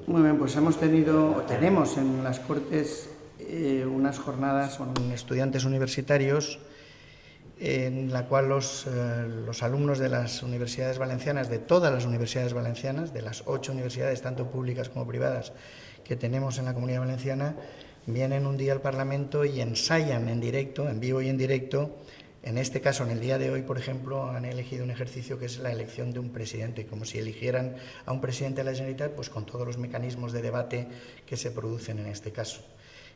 Muy bien, pues tenemos en las Cortes unas jornadas con estudiantes universitarios en la cual los alumnos de las universidades valencianas, de todas las universidades valencianas, de las 8 universidades, tanto públicas como privadas, que tenemos en la Comunidad Valenciana, vienen un día al Parlamento y ensayan en directo, en vivo y en directo. En este caso, en el día de hoy, por ejemplo, han elegido un ejercicio que es la elección de un presidente, como si eligieran a un presidente de la Generalitat, pues con todos los mecanismos de debate que se producen en este caso.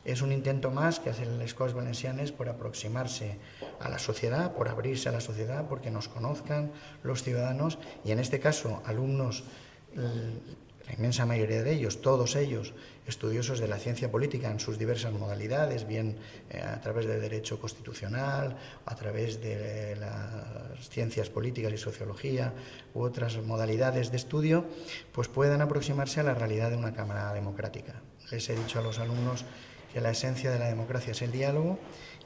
Es un intento más que hacen las Corts Valencianes por aproximarse a la sociedad, por abrirse a la sociedad, porque nos conozcan los ciudadanos y, en este caso, alumnos, la inmensa mayoría de ellos, todos ellos, estudiosos de la ciencia política en sus diversas modalidades, bien a través del derecho constitucional, a través de las ciencias políticas y sociología u otras modalidades de estudio, pues puedan aproximarse a la realidad de una Cámara democrática. Les he dicho a los alumnos que la esencia de la democracia es el diálogo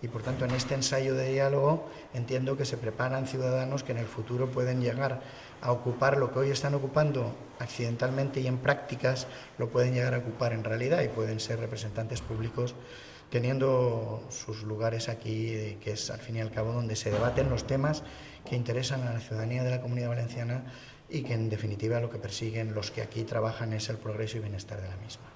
y, por tanto, en este ensayo de diálogo entiendo que se preparan ciudadanos que en el futuro pueden llegar a ocupar lo que hoy están ocupando accidentalmente y en prácticas lo pueden llegar a ocupar en realidad y pueden ser representantes públicos teniendo sus lugares aquí, que es al fin y al cabo donde se debaten los temas que interesan a la ciudadanía de la Comunidad Valenciana y que en definitiva lo que persiguen los que aquí trabajan es el progreso y bienestar de la misma.